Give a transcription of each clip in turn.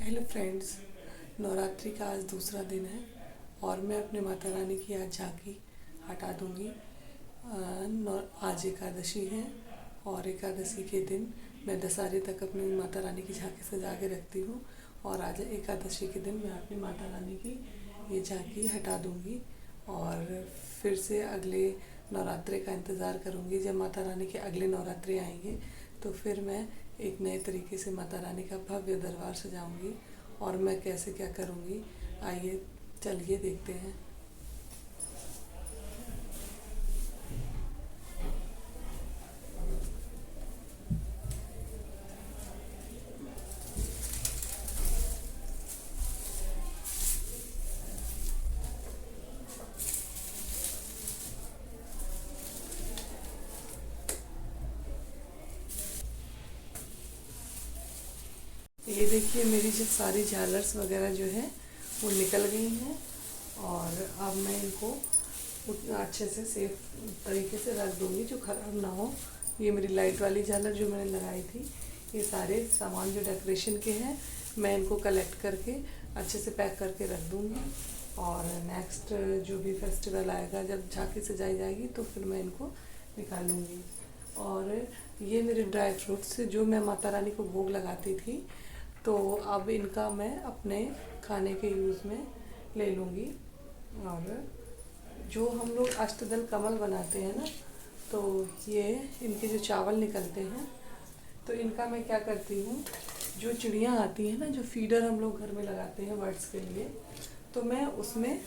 Hello friends. Navratri का आज दूसरा दिन है और मैं अपने माता रानी की आज झांकी हटा दूंगी। आज एकादशी है और एकादशी के दिन मैं दशहरे तक अपनी माता रानी की झांकी सजा के रखती हूँ और आज एकादशी के दिन मैं अपनी माता रानी की ये झांकी हटा दूंगी और फिर से अगले नवरात्रे का इंतज़ार करूँगी। जब माता रानी के अगले नवरात्रे आएंगे तो फिर मैं एक नए तरीके से माता रानी का भव्य दरबार सजाऊंगी और मैं कैसे क्या करूँगी, आइए चलिए देखते हैं। ये देखिए मेरी जो सारी झालर्स वगैरह जो है वो निकल गई हैं और अब मैं इनको अच्छे से सेफ तरीके से रख दूँगी जो ख़राब ना हो। ये मेरी लाइट वाली झालर जो मैंने लगाई थी, ये सारे सामान जो डेकोरेशन के हैं मैं इनको कलेक्ट करके अच्छे से पैक करके रख दूँगी और नेक्स्ट जो भी फेस्टिवल आएगा जब झांकी सजाई जाएगी तो फिर मैं इनको निकालूँगी। और ये मेरे ड्राई फ्रूट्स जो मैं माता रानी को भोग लगाती थी, तो अब इनका मैं अपने खाने के यूज़ में ले लूँगी। और जो हम लोग अष्टदल कमल बनाते हैं ना, तो ये इनके जो चावल निकलते हैं तो इनका मैं क्या करती हूँ, जो चिड़ियाँ आती हैं ना, जो फीडर हम लोग घर में लगाते हैं बर्ड्स के लिए, तो मैं उसमें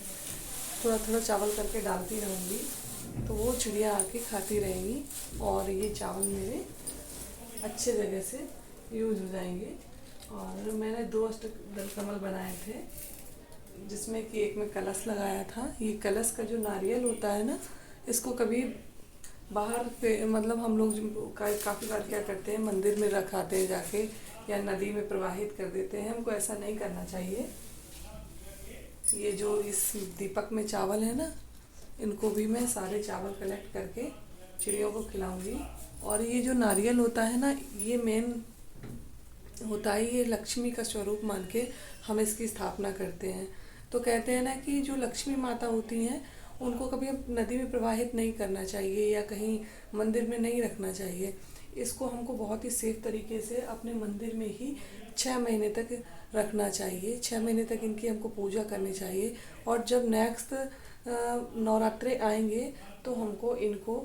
थोड़ा थोड़ा चावल करके डालती रहूँगी तो वो चिड़िया आके खाती रहेंगी और ये चावल मेरे अच्छे जगह से यूज़ हो जाएंगे। और मैंने 2 अष्टदल कमल बनाए थे जिसमें कि एक में कलश लगाया था। ये कलश का जो नारियल होता है ना, इसको कभी बाहर पे मतलब हम लोग काफ़ी बार क्या करते हैं, मंदिर में रख आते हैं जाके या नदी में प्रवाहित कर देते हैं। हमको ऐसा नहीं करना चाहिए। ये जो इस दीपक में चावल है ना, इनको भी मैं सारे चावल कलेक्ट करके चिड़ियों को खिलाऊंगी। और ये जो नारियल होता है ना, ये मेन होता है, ये लक्ष्मी का स्वरूप मान के हम इसकी स्थापना करते हैं। तो कहते हैं ना कि जो लक्ष्मी माता होती हैं उनको कभी नदी में प्रवाहित नहीं करना चाहिए या कहीं मंदिर में नहीं रखना चाहिए। इसको हमको बहुत ही सेफ तरीके से अपने मंदिर में ही 6 महीने तक रखना चाहिए। 6 महीने तक इनकी हमको पूजा करनी चाहिए और जब नेक्स्ट नवरात्रे आएंगे तो हमको इनको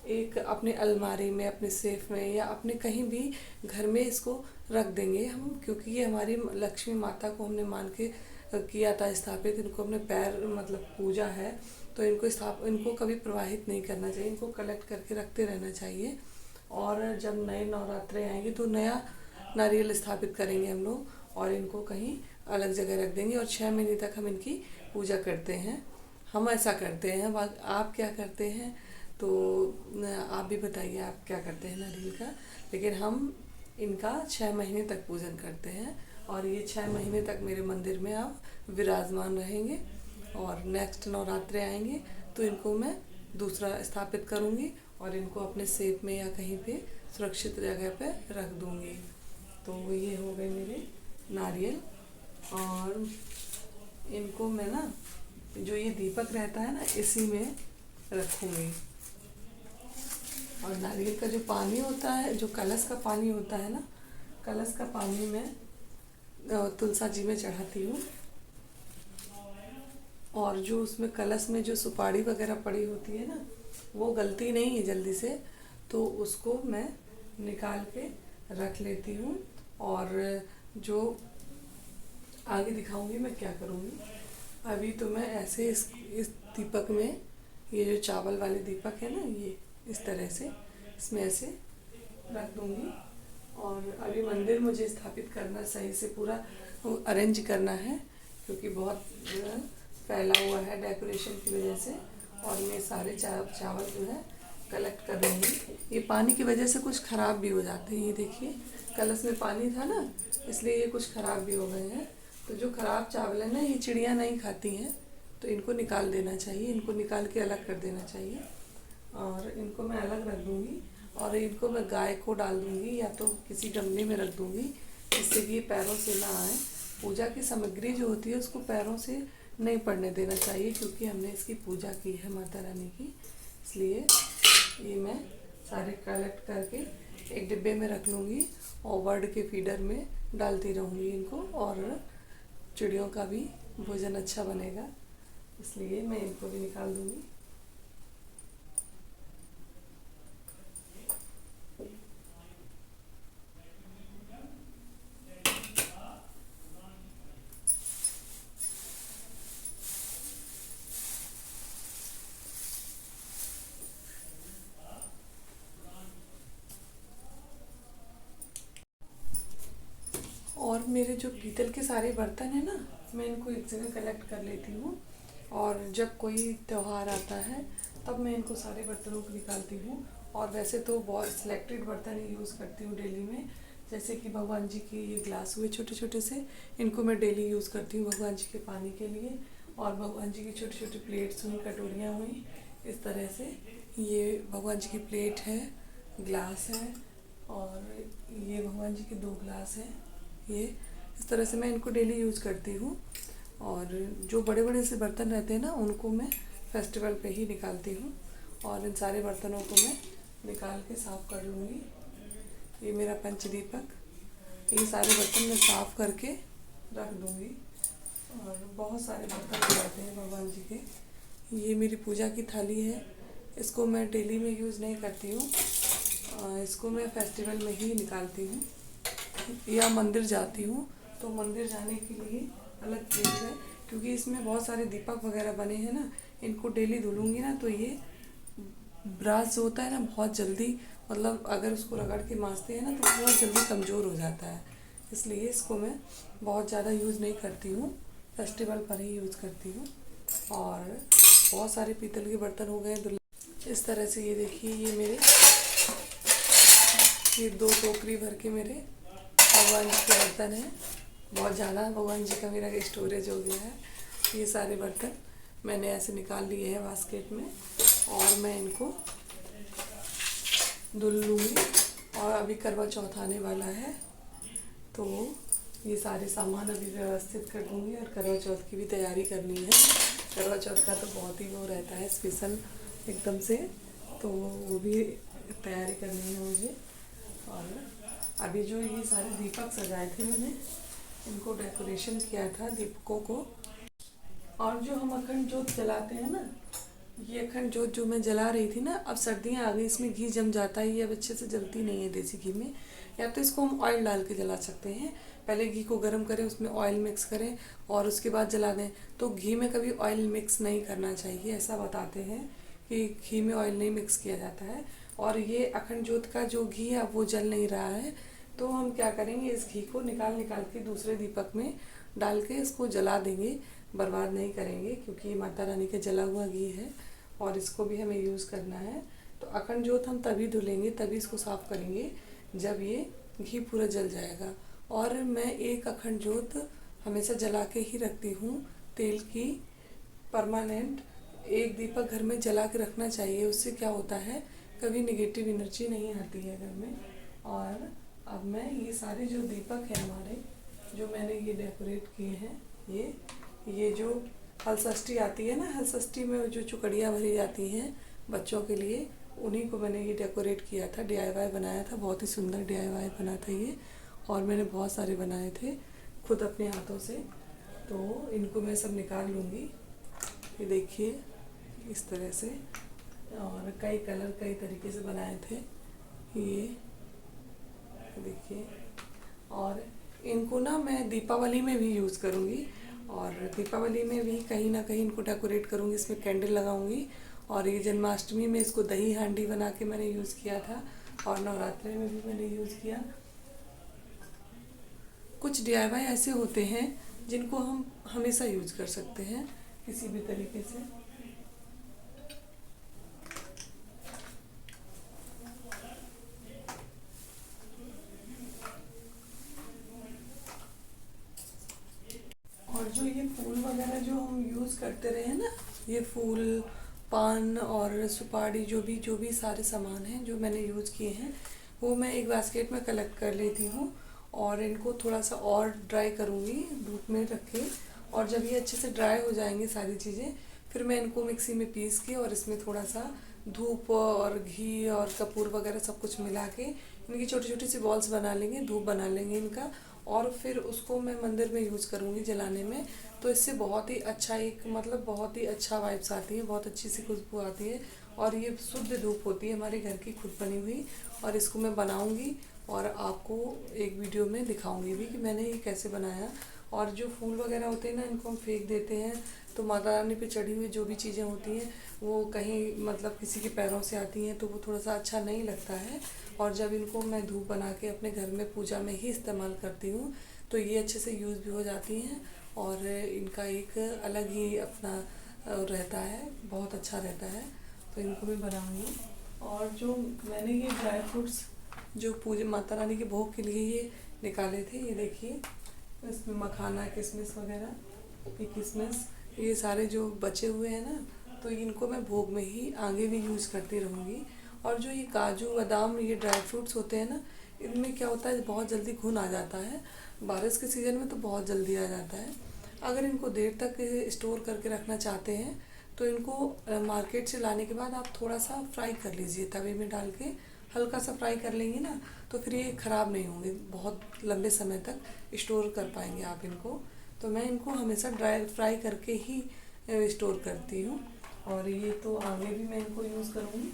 एक अपने अलमारी में, अपने सेफ में या अपने कहीं भी घर में इसको रख देंगे हम, क्योंकि ये हमारी लक्ष्मी माता को हमने मान के किया था स्थापित। इनको अपने पैर मतलब पूजा है, तो इनको कभी प्रवाहित नहीं करना चाहिए। इनको कलेक्ट करके रखते रहना चाहिए और जब नए नवरात्रे आएंगे तो नया नारियल स्थापित करेंगे हम लोग और इनको कहीं अलग जगह रख देंगे और 6 महीने तक हम इनकी पूजा करते हैं। हम ऐसा करते हैं। आप क्या करते हैं तो आप भी बताइए आप क्या करते हैं नारियल का। लेकिन हम इनका 6 महीने तक पूजन करते हैं और ये 6 महीने तक मेरे मंदिर में आप विराजमान रहेंगे और नेक्स्ट नवरात्रे आएंगे तो इनको मैं दूसरा स्थापित करूँगी और इनको अपने सेफ में या कहीं पे सुरक्षित जगह पे रख दूँगी। तो ये हो गए मेरे नारियल। और इनको मैं ना, जो ये दीपक रहता है ना, इसी में रखूँगी। और नारियल का जो पानी होता है, जो कलश का पानी होता है ना, कलश का पानी मैं तुलसा जी में चढ़ाती हूँ। और जो उसमें कलश में जो सुपारी वगैरह पड़ी होती है ना, वो गलती नहीं है जल्दी से, तो उसको मैं निकाल के रख लेती हूँ। और जो आगे दिखाऊंगी मैं क्या करूँगी। अभी तो मैं ऐसे इस दीपक में, ये जो चावल वाले दीपक है ना, ये इस तरह से इसमें ऐसे रख दूँगी। और अभी मंदिर मुझे स्थापित करना, सही से पूरा अरेंज करना है क्योंकि बहुत फैला हुआ है डेकोरेशन की वजह से। और ये सारे चावल जो है कलेक्ट कर लूँगी। ये पानी की वजह से कुछ ख़राब भी हो जाते हैं। ये देखिए कलश में पानी था ना, इसलिए ये कुछ ख़राब भी हो गए हैं। तो जो ख़राब चावल है ना, ये चिड़िया नहीं खाती हैं, तो इनको निकाल देना चाहिए। इनको निकाल के अलग कर देना चाहिए और इनको मैं अलग रख दूँगी। और इनको मैं गाय को डाल दूँगी या तो किसी गमले में रख दूँगी जिससे कि ये पैरों से ना आए, पूजा की सामग्री जो होती है उसको पैरों से नहीं पड़ने देना चाहिए, क्योंकि हमने इसकी पूजा की है माता रानी की। इसलिए ये मैं सारे कलेक्ट करके एक डिब्बे में रख लूँगी और बर्ड के फीडर में डालती रहूँगी इनको, और चिड़ियों का भी भोजन अच्छा बनेगा, इसलिए मैं इनको भी निकाल दूँगी। और मेरे जो पीतल के सारे बर्तन हैं ना, मैं इनको एक जगह कलेक्ट कर लेती हूँ, और जब कोई त्यौहार आता है तब मैं इनको सारे बर्तनों को निकालती हूँ। और वैसे तो बहुत सिलेक्टेड बर्तन ही यूज़ करती हूँ डेली में, जैसे कि भगवान जी के ये ग्लास हुए छोटे छोटे से, इनको मैं डेली यूज़ करती हूँ भगवान जी के पानी के लिए। और भगवान जी की छोटी छोटी प्लेट्स हुई, कटोरियाँ हुई, इस तरह से ये भगवान जी की प्लेट है, ग्लास है, और ये भगवान जी के 2 ग्लास हैं। ये इस तरह से मैं इनको डेली यूज़ करती हूँ। और जो बड़े बड़े से बर्तन रहते हैं ना, उनको मैं फेस्टिवल पे ही निकालती हूँ, और इन सारे बर्तनों को मैं निकाल के साफ़ कर लूँगी। ये मेरा पंचदीपक, ये सारे बर्तन मैं साफ़ करके रख दूँगी। और बहुत सारे बर्तन हो जाते हैं भगवान जी के। ये मेरी पूजा की थाली है, इसको मैं डेली में यूज़ नहीं करती हूँ, इसको मैं फेस्टिवल में ही निकालती हूँ, या मंदिर जाती हूँ तो मंदिर जाने के लिए अलग प्लेट है, क्योंकि इसमें बहुत सारे दीपक वगैरह बने हैं ना, इनको डेली धुलूँगी ना तो ये ब्रास जो होता है ना बहुत जल्दी, मतलब अगर उसको रगड़ के मांजते हैं ना तो बहुत जल्दी कमज़ोर हो जाता है। इसलिए इसको मैं बहुत ज़्यादा यूज़ नहीं करती हूँ, फेस्टिवल पर ही यूज़ करती हूँ। और बहुत सारे पीतल के बर्तन हो गए इस तरह से। ये देखिए, ये 2 टोकरी भर के मेरे भगवान जी के बर्तन हैं। बहुत ज़्यादा भगवान जी का मेरा स्टोरेज हो गया है। ये सारे बर्तन मैंने ऐसे निकाल लिए हैं बास्केट में, और मैं इनको धुल लूँगी। और अभी करवा चौथ आने वाला है, तो ये सारे सामान अभी व्यवस्थित कर दूँगी, और करवा चौथ की भी तैयारी करनी है। करवा चौथ का तो बहुत ही वो रहता है स्पेशल एकदम से, तो वो भी तैयारी करनी है मुझे। और अभी जो ये सारे दीपक सजाए थे मैंने, इनको डेकोरेशन किया था दीपकों को। और जो हम अखंड जोत जलाते हैं ना, ये अखंड जोत जो मैं जला रही थी ना, अब सर्दियाँ आ गई, इसमें घी जम जाता है, ये अब अच्छे से जलती नहीं है देसी घी में। या तो इसको हम ऑयल डाल के जला सकते हैं, पहले घी को गर्म करें, उसमें ऑयल मिक्स करें और उसके बाद जला दें। तो घी में कभी ऑयल मिक्स नहीं करना चाहिए, ऐसा बताते हैं कि घी में ऑयल नहीं मिक्स किया जाता है। और ये अखंड जोत का जो घी है वो जल नहीं रहा है, तो हम क्या करेंगे, इस घी को निकाल के दूसरे दीपक में डाल के इसको जला देंगे, बर्बाद नहीं करेंगे, क्योंकि ये माता रानी का जला हुआ घी है और इसको भी हमें यूज़ करना है। तो अखंड जोत हम तभी धुलेंगे, तभी इसको साफ़ करेंगे जब ये घी पूरा जल जाएगा। और मैं एक अखंड जोत हमेशा जला के ही रखती हूँ, तेल की, परमानेंट। एक दीपक घर में जला के रखना चाहिए, उससे क्या होता है, कभी नेगेटिव एनर्जी नहीं आती है घर में। और अब मैं ये सारे जो दीपक हैं हमारे, जो मैंने ये डेकोरेट किए हैं, ये जो हल षष्ठी आती है ना, हल षष्ठी में जो चुकड़ियाँ भरी जाती हैं बच्चों के लिए, उन्हीं को मैंने ये डेकोरेट किया था, DIY बनाया था, बहुत ही सुंदर DIY बना था ये। और मैंने बहुत सारे बनाए थे खुद अपने हाथों से, तो इनको मैं सब निकाल लूँगी। ये देखिए इस तरह से, और कई कलर कई तरीके से बनाए थे ये देखिए। और इनको ना मैं दीपावली में भी यूज़ करूँगी, और दीपावली में भी कहीं ना कहीं इनको डेकोरेट करूँगी, इसमें कैंडल लगाऊंगी। और ये जन्माष्टमी में इसको दही हांडी बना के मैंने यूज़ किया था, और नवरात्रि में भी मैंने यूज़ किया। कुछ DIY ऐसे होते हैं जिनको हम हमेशा यूज़ कर सकते हैं किसी भी तरीके से। और जो ये फूल वगैरह जो हम यूज़ करते रहे हैं ना, ये फूल, पान और सुपारी, जो भी सारे सामान हैं जो मैंने यूज़ किए हैं, वो मैं एक बास्केट में कलेक्ट कर लेती हूँ। और इनको थोड़ा सा और ड्राई करूँगी धूप में रख के। और जब ये अच्छे से ड्राई हो जाएंगी सारी चीज़ें, फिर मैं इनको मिक्सी में पीस के और इसमें थोड़ा सा धूप और घी और कपूर वगैरह सब कुछ मिला के इनकी छोटी छोटी सी बॉल्स बना लेंगे, धूप बना लेंगे इनका। और फिर उसको मैं मंदिर में यूज़ करूँगी जलाने में। तो इससे बहुत ही अच्छा एक मतलब बहुत ही अच्छा वाइब्स आती है, बहुत अच्छी सी खुशबू आती है। और ये शुद्ध धूप होती है हमारे घर की खुद बनी हुई। और इसको मैं बनाऊँगी और आपको एक वीडियो में दिखाऊंगी भी कि मैंने ये कैसे बनाया। और जो फूल वगैरह होते हैं ना, इनको हम फेंक देते हैं तो माता रानी पे चढ़ी हुई जो भी चीज़ें होती हैं वो कहीं मतलब किसी के पैरों से आती हैं तो वो थोड़ा सा अच्छा नहीं लगता है। और जब इनको मैं धूप बना के अपने घर में पूजा में ही इस्तेमाल करती हूँ तो ये अच्छे से यूज़ भी हो जाती हैं। और इनका एक अलग ही अपना रहता है, बहुत अच्छा रहता है। तो इनको मैं बनाऊँगी। और जो मैंने ये ड्राई फ्रूट्स जो पूजा माता रानी के भोग के लिए ये निकाले थे, ये देखिए इसमें मखाना किशमिश वगैरह, ये किशमिश ये सारे जो बचे हुए हैं ना, तो इनको मैं भोग में ही आगे भी यूज़ करती रहूँगी। और जो ये काजू बादाम ये ड्राई फ्रूट्स होते हैं ना, इनमें क्या होता है बहुत जल्दी घुन आ जाता है। बारिश के सीज़न में तो बहुत जल्दी आ जाता है। अगर इनको देर तक स्टोर करके रखना चाहते हैं तो इनको मार्केट से लाने के बाद आप थोड़ा सा फ्राई कर लीजिए तवे में डाल के, हल्का सा फ्राई कर लेंगे ना तो फिर ये ख़राब नहीं होंगे, बहुत लंबे समय तक स्टोर कर पाएंगे आप इनको। तो मैं इनको हमेशा ड्राई फ्राई करके ही स्टोर करती हूँ। और ये तो आगे भी मैं इनको यूज़ करूँगी।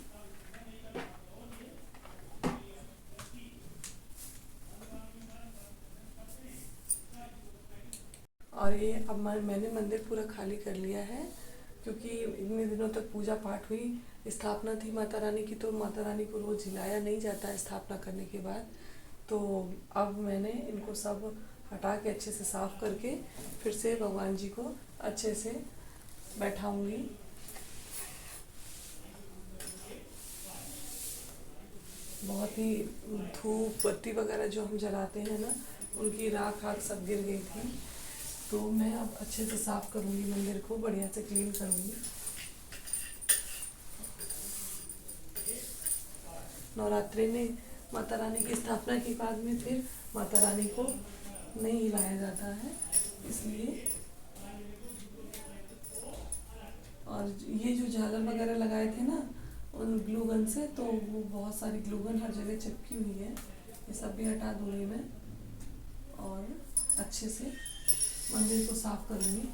और ये अब मैंने मंदिर पूरा खाली कर लिया है क्योंकि इतने दिनों तक पूजा पाठ हुई, स्थापना थी माता रानी की, तो माता रानी को रोज़ हिलाया नहीं जाता है स्थापना करने के बाद। तो अब मैंने इनको सब हटा के अच्छे से साफ़ करके फिर से भगवान जी को अच्छे से बैठाऊंगी। बहुत ही धूप बत्ती वगैरह जो हम जलाते हैं ना, उनकी राख आख सब गिर गई थी। तो मैं अब अच्छे से साफ़ करूँगी, मंदिर को बढ़िया से क्लीन करूँगी। नवरात्रि में माता रानी की स्थापना के बाद में फिर माता रानी को नहीं हिलाया जाता है, इसलिए। और ये जो झालर वगैरह लगाए थे ना उन ग्लू गन से, तो वो बहुत सारी ग्लू गन हर जगह चिपकी हुई है, ये सब भी हटा दूँगी मैं। और अच्छे से मंदिर को साफ करूँगी।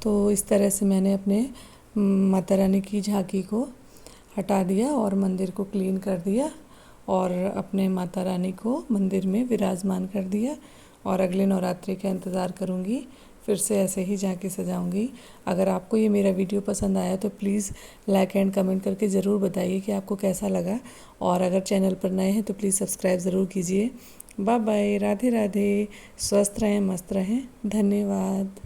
तो इस तरह से मैंने अपने माता रानी की झांकी को हटा दिया और मंदिर को क्लीन कर दिया और अपने माता रानी को मंदिर में विराजमान कर दिया। और अगले नवरात्रि का इंतज़ार करूँगी, फिर से ऐसे ही झांकी सजाऊँगी। अगर आपको ये मेरा वीडियो पसंद आया तो प्लीज़ लाइक एंड कमेंट करके ज़रूर बताइए कि आपको कैसा लगा। और अगर चैनल पर नए हैं तो प्लीज़ सब्सक्राइब ज़रूर कीजिए। बाय बाय, राधे राधे, स्वस्थ रहें, मस्त रहें, धन्यवाद।